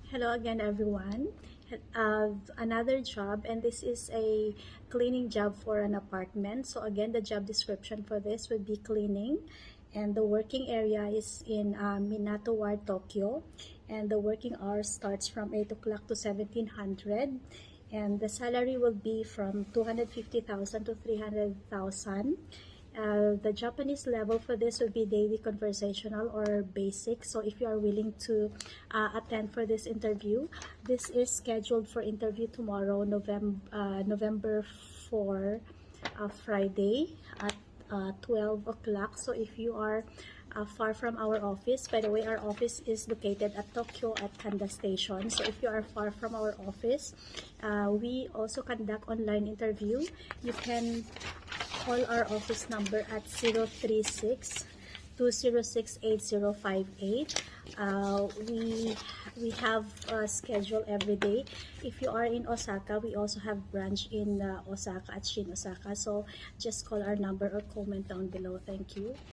Hello again, everyone. Another job, and this is a cleaning job for an apartment. So again, the job description for this would be cleaning, and the working area is in Minato Ward, Tokyo, and the working hours starts from 8 o'clock to 1700, and the salary will be from 250,000 to 300,000. The Japanese level for this would be daily conversational or basic. So if you are willing to attend for this interview, this is scheduled for interview tomorrow, November 4, Friday at 12 o'clock. So if you are far from our office, by the way, our office is located at Tokyo at Kanda Station. So if you are far from our office, we also conduct online interview. You can call our office number at 036 206 8058. We have a schedule every day. If you are in Osaka, we also have branch in Osaka at Shin Osaka. So just call our number or comment down below. Thank you.